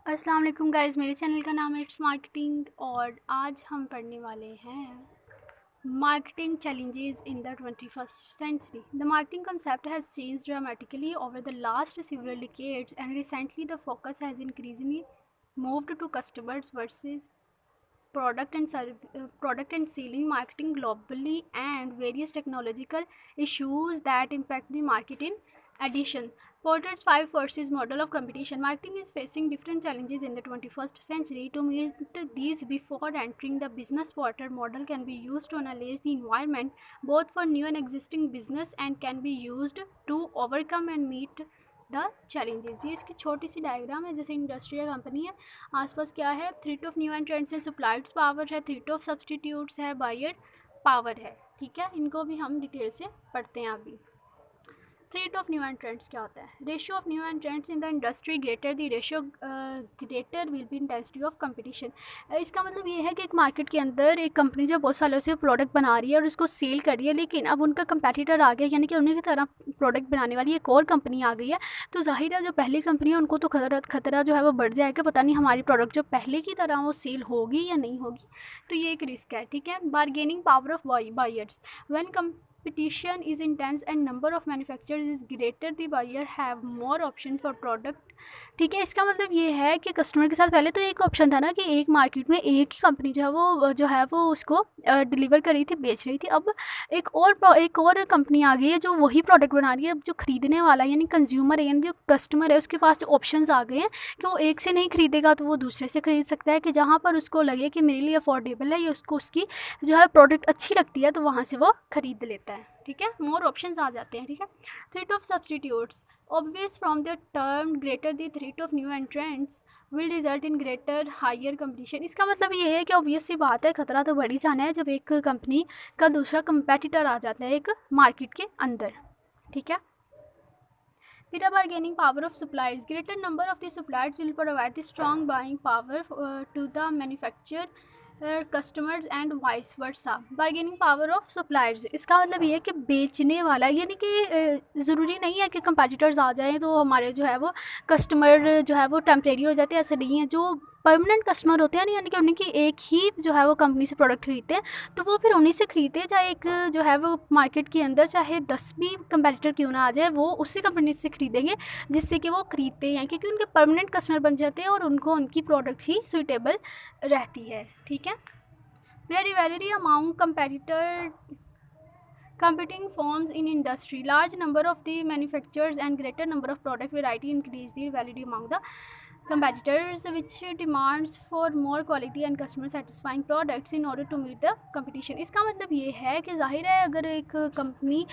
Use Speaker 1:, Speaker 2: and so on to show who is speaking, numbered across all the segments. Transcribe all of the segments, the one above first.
Speaker 1: अस्सलाम वालेकुम गाइस, मेरे चैनल का नाम है इट्स मार्केटिंग और आज हम पढ़ने वाले हैं marketing challenges in the 21st century. The marketing concept has changed dramatically over the last several decades, and recently the focus has increasingly moved to customers versus product and selling marketing globally and various technological issues that impact the market. In addition, Porter's five forces model of competition marketing is facing different challenges in the 21st century. To meet these before entering the business, Porter model can be used to analyze the environment both for new and existing business and can be used to overcome and meet the challenges. ये इसकी छोटी C diagram है। जैसे industry या company है, आसपास क्या है, थ्रेट ऑफ न्यू एंट्रेंट्स है, सप्लायर्स पावर है, थ्रेट ऑफ सब्सटीट्यूट्स है, बायर पावर है। ठीक है, इनको भी हम डिटेल से पढ़ते हैं अभी। थ्रेट ऑफ न्यू एंट्रेंट्स क्या होता है? Ratio of new entrants in the industry greater the ratio greater will be intensity of competition. इसका मतलब ये है कि एक मार्केट के अंदर एक कंपनी जो बहुत सालों से प्रोडक्ट बना रही है और उसको सेल कर रही है, लेकिन अब उनका कंपेटिटर आ गया, यानी कि उन्हीं की तरह प्रोडक्ट बनाने वाली एक और कंपनी आ गई है। तो जाहिर है जो पहली कंपनी है उनको तो खतरा जो है वो बढ़ जाएगा, पता नहीं हमारी प्रोडक्ट जो पहले की तरह वो सेल होगी या नहीं होगी। तो ये एक रिस्क है। ठीक है, bargaining power of buyers when competition is intense and number of manufacturers is greater, the buyer have more options for product। ठीक है, इसका मतलब ये है कि कस्टमर के साथ पहले तो एक ऑप्शन था ना कि एक मार्केट में एक ही कंपनी जो है वो उसको डिलीवर कर रही थी, बेच रही थी। अब एक और कंपनी आ गई है जो वही प्रोडक्ट बना रही है। अब जो खरीदने वाला यानी कंज्यूमर है, यानी जो कस्टमर है, उसके पास जो ऑप्शंस आ गए हैं कि वो एक से नहीं खरीदेगा तो वो दूसरे से खरीद सकता है, कि जहाँ पर उसको लगे कि मेरे लिए अफोर्डेबल है या उसको उसकी जो है प्रोडक्ट अच्छी लगती है तो वहाँ से वो खरीद लेता है। ठीक है, मोर ऑप्शंस आ जाते हैं। ठीक है, threat of substitutes obvious from the term greater the threat of new entrants will result in greater higher competition। इसका मतलब ये है कि ऑब्वियस सी बात है, खतरा तो बढ़ ही जाना है जब एक कंपनी का दूसरा कंपेटिटर आ जाता है एक मार्केट के अंदर। ठीक है, फिर bargaining power of suppliers greater number of the suppliers will provide the strong buying power to the manufacture customers and vice versa. Bargaining power of suppliers, इसका मतलब ये है कि बेचने वाला, यानी कि ज़रूरी नहीं है कि कंपेटिटर्स आ जाएं तो हमारे जो है वो कस्टमर जो है वो टेम्परेरी हो जाते हैं, ऐसे नहीं है। जो परमानेंट कस्टमर होते हैं ना, यानी कि उनकी एक ही जो है वो कंपनी से प्रोडक्ट खरीदते हैं, तो वो फिर उन्हीं से खरीदते हैं। चाहे एक जो है वो मार्केट के अंदर चाहे 10 भी कंपेटिटर क्यों ना आ जाए, वो उसी कंपनी से खरीदेंगे जिससे कि वो खरीदते हैं, क्योंकि उनके परमानेंट कस्टमर बन जाते हैं और उनको उनकी प्रोडक्ट ही सुइटेबल रहती है। ठीक है, where rivalry among competing firms in industry, large number of the manufacturers and greater number of product variety increase the rivalry among the competitors, which demands for more quality and customer satisfying products in order to meet the competition। इसका मतलब ये है कि जाहिर है अगर एक company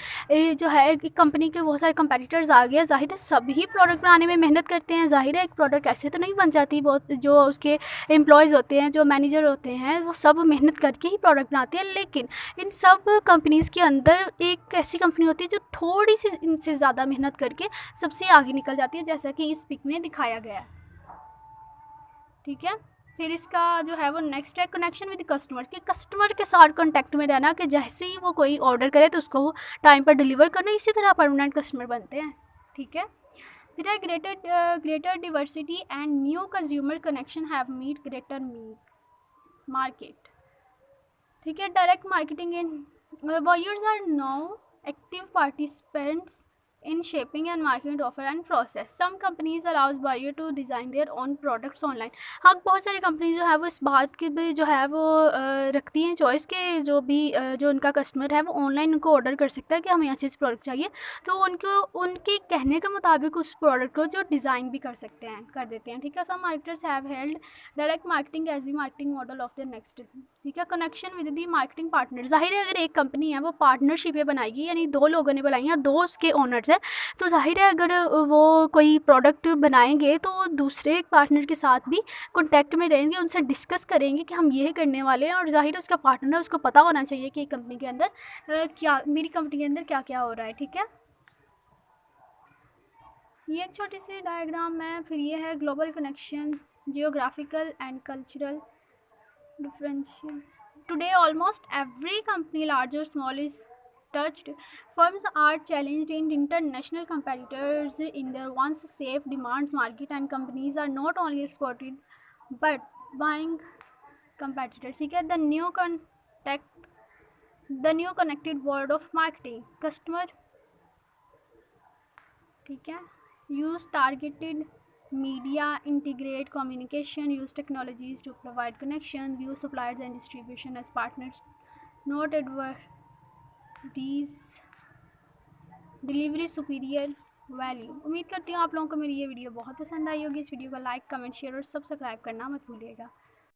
Speaker 1: जो है एक कंपनी के बहुत सारे कंपेटिटर्स आ गए, जाहिर है सभी प्रोडक्ट बनाने में मेहनत करते हैं। जाहिर है एक प्रोडक्ट ऐसे तो नहीं बन जाती, बहुत जो उसके एम्प्लॉयज़ होते हैं, जो मैनेजर होते हैं, वो सब मेहनत करके ही प्रोडक्ट बनाते हैं। लेकिन इन सब कंपनीज़ के अंदर एक ऐसी कंपनी होती है जो थोड़ी सी इनसे ज़्यादा मेहनत करके सबसे आगे निकल जाती है, जैसा कि इस पिक में दिखाया गया है। ठीक है, फिर इसका जो है वो नेक्स्ट है कनेक्शन विद कस्टमर, कि कस्टमर के साथ कांटेक्ट में रहना, कि जैसे ही वो कोई ऑर्डर करे तो उसको वो टाइम पर डिलीवर करना, इसी तरह परमानेंट कस्टमर बनते हैं। ठीक है, फिर है greater diversity and new consumer connection have meet greater market. ठीक है, direct marketing in buyers are now active participants in shaping and marketing offer and process। Some companies allows buyer to design their own products online। हाँ, बहुत सारी company जो है वो इस बात की भी जो है वो रखती हैं चॉइस के जो उनका कस्टमर है वो ऑनलाइन उनको ऑर्डर कर सकता है कि हमें ऐसे प्रोडक्ट चाहिए, तो उनको उनके कहने के मुताबिक उस प्रोडक्ट को जो डिज़ाइन भी कर देते हैं। ठीक है, some marketers have held direct marketing as the marketing model of the next. ठीक है, connection with the marketing partner, जाहिर है अगर एक कंपनी है वो पार्टनरशिप बनाएगी, यानी दो लोगों ने बनाई हैं, दो उसके ओनर्स हैं, तो जाहिर है अगर वो कोई प्रोडक्ट बनाएंगे तो दूसरे पार्टनर के साथ भी कॉन्टैक्ट में रहेंगे, उनसे डिस्कस करेंगे कि हम ये करने वाले हैं, और जाहिर है उसका पार्टनर उसको पता होना चाहिए कि कंपनी के अंदर मेरी कंपनी के अंदर क्या क्या हो रहा है। ठीक है, ये एक छोटी सी डायग्राम है। फिर ये है global connection, geographical and cultural differential। Today, almost every company, large or small, is touched. Firms are challenged in international competitors in their once safe demands market, and companies are not only exported but buying competitors. ठीक है, the new connected world of marketing. Customer, ठीक है, use targeted media, integrate communication, use technologies to provide connection, view suppliers and distribution as partners, not advertise, delivery superior value. उम्मीद करती हूँ आप लोगों को मेरी ये वीडियो बहुत पसंद आई होगी। इस वीडियो को लाइक, कमेंट, शेयर और सब्सक्राइब करना मत भूलिएगा।